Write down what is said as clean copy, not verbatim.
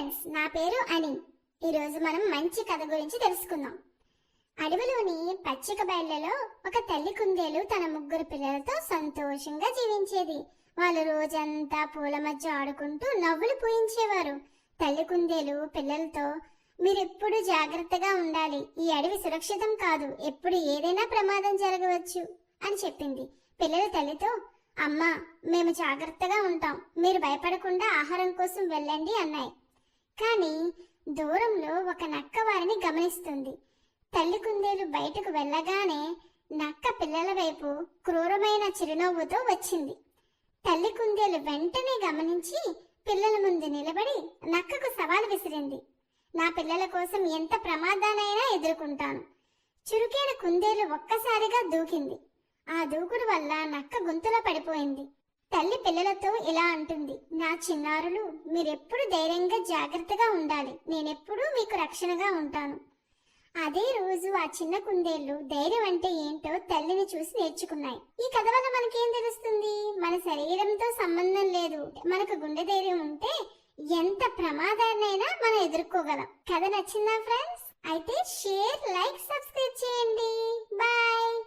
Friends, నా పేరు అని. ఈరోజు మనం మంచి కథ గురించి తెలుసుకుందాం. అడవిలోని పచ్చిక బయళ్లలో ఒక తల్లి కుందేలు తన 3 పిల్లలతో సంతోషంగా జీవించేది. వాళ్ళు రోజంతా పూల మధ్య ఆడుకుంటూ నవ్వులు పూయించేవారు. తల్లి కుందేలు పిల్లలతో, మీరెప్పుడు జాగ్రత్తగా ఉండాలి, ఈ అడవి సురక్షితం కాదు, ఎప్పుడు ఏదైనా ప్రమాదం జరగవచ్చు అని చెప్పింది. పిల్లలు తల్లితో, అమ్మా, మేము జాగ్రత్తగా ఉంటాం, మీరు భయపడకుండా ఆహారం కోసం వెళ్ళండి అన్నాయి. కానీ దూరంలో ఒక నక్క వారిని గమనిస్తుంది. తల్లి కుందేలు బయటకు వెళ్ళగానే నక్క పిల్లల వైపు క్రూరమైన చిరునవ్వుతో వచ్చింది. తల్లి కుందేలు వెంటనే గమనించి పిల్లల ముందు నిలబడి నక్కకు సవాలు విసిరింది. నా పిల్లల కోసం ఎంత ప్రమాదానైనా ఎదుర్కొంటాను. చురుకైన కుందేలు ఒక్కసారిగా దూకింది. ఆ దూకుడు వల్ల నక్క గుంతలో పడిపోయింది. తల్లి పిల్లలతో ఇలా అంటుంది, నా చిన్నారులు, మీరెప్పుడు ధైర్యంగా జాగ్రత్తగా ఉండాలి, నేనెప్పుడూ మీకు రక్షణగా ఉంటాను. అదే రోజు ఆ చిన్న కుందేళ్లు ధైర్యం అంటే ఏంటో తల్లిని చూసి నేర్చుకున్నాయి. ఈ కథ వల్ల మనకేం తెలుస్తుంది? మన శరీరంతో సంబంధం లేదు, మనకు గుండె ధైర్యం ఉంటే ఎంత ప్రమాదాన్నైనా మనం ఎదుర్కోగలం. కథ నచ్చిందా ఫ్రెండ్స్? అయితే షేర్, లైక్, సబ్స్క్రైబ్ చేయండి. బాయ్.